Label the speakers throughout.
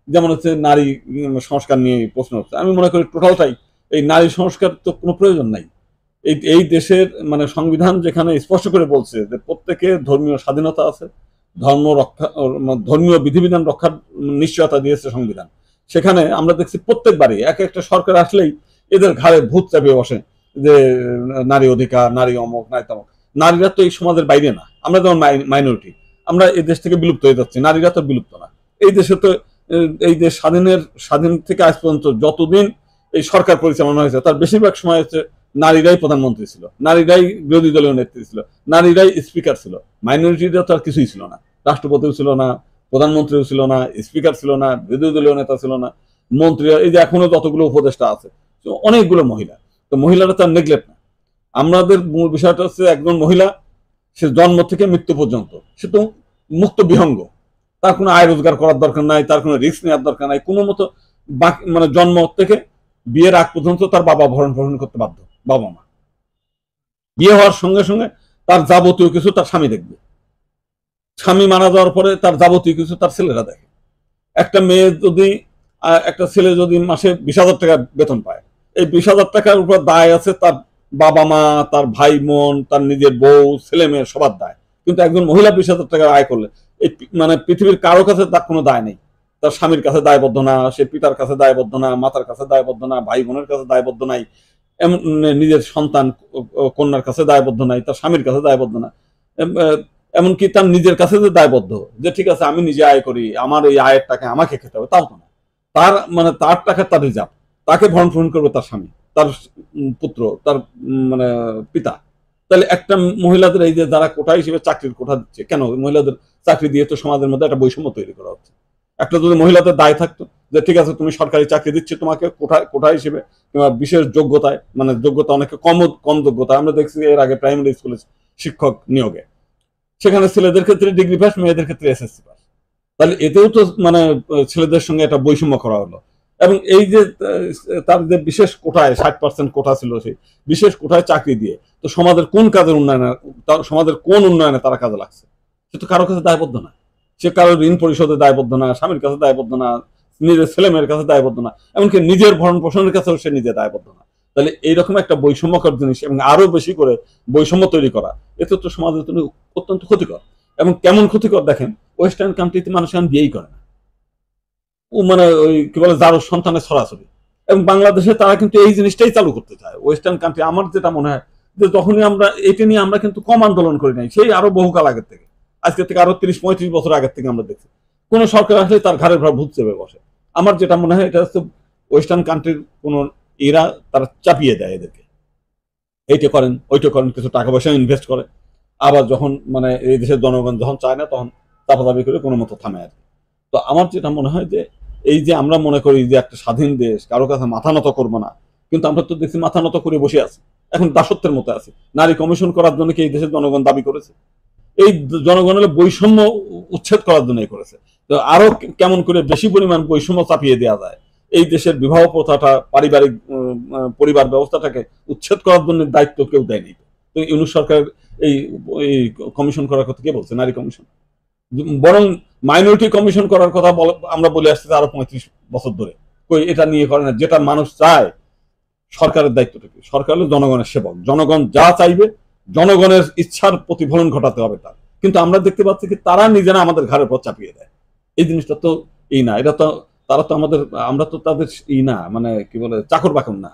Speaker 1: যেমন হচ্ছে নারী সংস্কার নিয়ে প্রশ্ন হচ্ছে, আমি মনে করি টোটালটাই এই নারী সংস্কার তো কোনো প্রয়োজন নাই। এই এই দেশের মানে সংবিধান যেখানে স্পষ্ট করে বলছে যে প্রত্যেকের ধর্মীয় স্বাধীনতা আছে, ধর্ম রক্ষা, ধর্মীয় বিধিবিধান রক্ষার নিশ্চয়তা দিয়েছে সংবিধান, সেখানে আমরা দেখছি প্রত্যেকবারই এক একটা সরকার আসলেই এদের ঘাড়ে ভূত চাপিয়ে বসে যে নারী অধিকার, নারী অমক, নারী তমক। নারীরা তো এই সমাজের বাইরে না, আমরা যেমন মাইনরিটি, আমরা এই দেশ থেকে বিলুপ্ত হয়ে যাচ্ছি, নারীরা তো বিলুপ্ত না। এই দেশে তো এই দেশ স্বাধীন থেকে আজ পর্যন্ত যতদিন এই সরকার পরিচালনা হয়েছে তার বেশিরভাগ সময় হচ্ছে নারীরাই প্রধানমন্ত্রী ছিল, নারীরাই বিরোধী দলীয় নেত্রী ছিল, নারীরাই স্পিকার ছিল। মাইনরিটিরা তো আর কিছুই ছিল না, রাষ্ট্রপতিও ছিল না, প্রধানমন্ত্রীও ছিল না, স্পিকার ছিল না, বিরোধী দলীয় নেতা ছিল না, মন্ত্রী, এই যে এখনো যতগুলো উপদেষ্টা আছে অনেকগুলো মহিলা। তো মহিলারা তো আর নেগলেক্ট না। আমাদের মূল বিষয়টা হচ্ছে একজন মহিলা সে জন্ম থেকে মৃত্যু পর্যন্ত সে তো মুক্ত বিহঙ্গ, তার কোনো আয় রোজগার করার দরকার নাই, তার কোনো রিস্ক নেওয়ার দরকার নাই, কোনো মতো মানে জন্ম থেকে বিয়ের আগ পর্যন্ত তার বাবা ভরণ পোষণ করতে বাধ্য, বাবা মা। বিয়ে হওয়ার সঙ্গে সঙ্গে তার যাবতীয় কিছু তার স্বামী দেখবে, স্বামী মারা যাওয়ার পরে তার যাবতীয় কিছু তার ছেলেরা দেখে। একটা মেয়ে যদি একটা ছেলে যদি মাসে 20,000 টাকা বেতন পায়, এই 20,000 টাকার উপর দায় আছে তার বাবা মা, তার ভাই বোন, তার নিজের বউ, ছেলে মেয়ে, সবার দায়। কিন্তু একজন মহিলা 20,000 টাকা আয় করলে এই মানে পৃথিবীর কারো কাছে তার কোনো দায় নেই। তার স্বামীর কাছে দায়বদ্ধ না, সে পিতার কাছে দায়বদ্ধ না, মাতার কাছে দায়বদ্ধ না, ভাই বোনের কাছে দায়বদ্ধ নাই, এমন নিজের সন্তান কন্যার কাছে দায়বদ্ধ নাই, তার স্বামীর কাছে দায়বদ্ধ না, এমনকি তার নিজের কাছে যে দায়বদ্ধ যে ঠিক আছে আমি নিজে আয় করি, আমার এই আয়ের টাকা আমাকে খেতে হবে, তাও তো না। তার মানে তার টাকা তার রিজার্ভ, তাকে ভরণ পোষণ করবে তার স্বামী, তার পুত্র, তার মানে পিতা। তাহলে একটা মহিলাদের এই যে যারা কোটা হিসেবে চাকরির কোটা দিচ্ছে, কেন মহিলাদের চাকরি দিয়ে তো সমাজের মধ্যে একটা বৈষম্য তৈরি করা হচ্ছে। একটা যদি মহিলাদের দায় থাকতো যে ঠিক আছে তুমি সরকারি চাকরি দিচ্ছে তোমাকে কোটা কোটা হিসেবে কিংবা বিশেষ যোগ্যতায়, মানে যোগ্যতা অনেকে কম যোগ্যতা, আমরা দেখছি এর আগে প্রাইমারি স্কুলে শিক্ষক নিয়োগে সেখানে ছেলেদের ক্ষেত্রে ডিগ্রি পাস, মেয়েদের ক্ষেত্রে এসএসসি পাস। তাহলে এতেও তো মানে ছেলেদের সঙ্গে একটা বৈষম্য করা হলো। এবং এই যে তার যে বিশেষ কোটায় 60% কোটা ছিল, সেই বিশেষ কোটায় চাকরি দিয়ে তো সমাজের কোন কাজের উন্নয়নে, সমাজের কোন উন্নয়নে তারা কাজে লাগছে? সে তো কারো কাছে দায়বদ্ধ না, সে কারো ঋণ পরিশোধে দায়বদ্ধ না, স্বামীর কাছে দায়বদ্ধ না, নিজের ছেলে মেয়ের কাছে দায়বদ্ধ না, এমনকি নিজের ভরণ পোষণের কাছেও সে নিজে দায়বদ্ধ না। তাহলে এইরকম একটা বৈষম্যকর জিনিস এবং আরো বেশি করে বৈষম্য তৈরি করা, এতে তো সমাজের জন্য অত্যন্ত ক্ষতিকর। এবং কেমন ক্ষতিকর দেখেন, ওয়েস্টার্ন কান্ট্রিতে মানুষ এখন বিয়েই করে না, ও মানে ওই কি বলে যার সন্তানের ছড়াছড়ি। এবং বাংলাদেশে তারা কিন্তু এই জিনিসটাই চালু করতে চায়, ওয়েস্টার্ন কান্ট্রি। আমার যেটা মনে হয় যে তখনই আমরা এটা নিয়ে আমরা কিন্তু কম আন্দোলন করি নাই, সেই আরো বহুকাল আগের থেকে, আজকে থেকে আরো 30-35 বছর আগের থেকে আমরা দেখছি কোন সরকার আসলে তার ঘাড়ের ভার ভূত চেপে বসে। আমার যেটা মনে হয় এটা হচ্ছে ওয়েস্টার্ন কান্ট্রির কোন এরা তারা চাপিয়ে দেয় এদেরকে, এইটা করেন ওইটা করেন, কিছু টাকা পয়সা ইনভেস্ট করে, আবার যখন মানে এই দেশের জনগণ যখন চায় না তখন চাপাচাপি করে কোনো মতো থামে আর কি। তো আমার যেটা মনে হয় যে এই যে আমরা মনে করি যে একটা স্বাধীন দেশ, কারো কাছে মাথা নত করবো না, কিন্তু আমরা তো দেখছি মাথা নত করে বসে আছি, এখন দাসত্বের মতো আছি। নারী কমিশন করার জন্য কি এই দেশের জনগণ দাবি করেছে? এই জনগণের বৈষম্য উচ্ছেদ করার জন্যই করেছে। তো আরো কেমন করে বেশি পরিমাণ বৈষম্য চাপিয়ে দেওয়া যায়, এই দেশের বিবাহ প্রথাটা, পারিবারিক পরিবার ব্যবস্থাটাকে উচ্ছেদ করার জন্য দায়িত্ব কেউ দেয়নি। তো ইউনূস সরকার এই কমিশন করার কথা কে বলছে? নারী কমিশন। বরং মাইনরিটি কমিশন করার কথা আমরা বলে আসছি আরো 35 বছর ধরে, কই এটা নিয়ে করে না। যেটা মানুষ চায়, সরকারের দায়িত্বটা কি? সরকার হলো জনগণের সেবক, জনগণ যা চাইবে জনগণের ইচ্ছার প্রতিফলন ঘটাতে হবে তার। কিন্তু আমরা দেখতে পাচ্ছি কি তারা নিজেরা আমাদের ঘাড়ের পর চাপিয়ে দেয়। এই জিনিসটা তো এই না, এটা তো তারা তো আমাদের, আমরা তো তাদের ই না, মানে কি বলে চাকর বাকর না,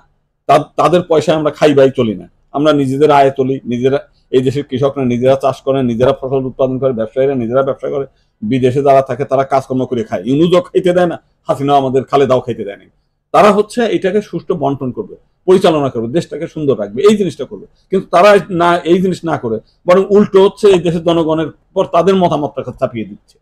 Speaker 1: তাদের পয়সায় আমরা খাই বাই চলি না, আমরা নিজেদের আয়ে চলি। নিজেরা এই দেশের কৃষকরা নিজেরা চাষ করে, নিজেরা ফসল উৎপাদন করে, ব্যবসায়ীরা নিজেরা ব্যবসা করে, বিদেশে যারা থাকে তারা কাজকর্ম করে খায়। ইউনূসও খাইতে দেয় না, হাসিনাও আমাদের খালেদাও খাইতে দেয়নি। তারা হচ্ছে এটাকে সুষ্ঠু বন্টন করবে, পরিচালনা করবে, দেশটাকে সুন্দর রাখবে, এই জিনিসটা করবে। কিন্তু তারা না, এই জিনিস না করে বরং উল্টো হচ্ছে এই দেশের জনগণের পর তাদের মতামতটা চাপিয়ে দিচ্ছে।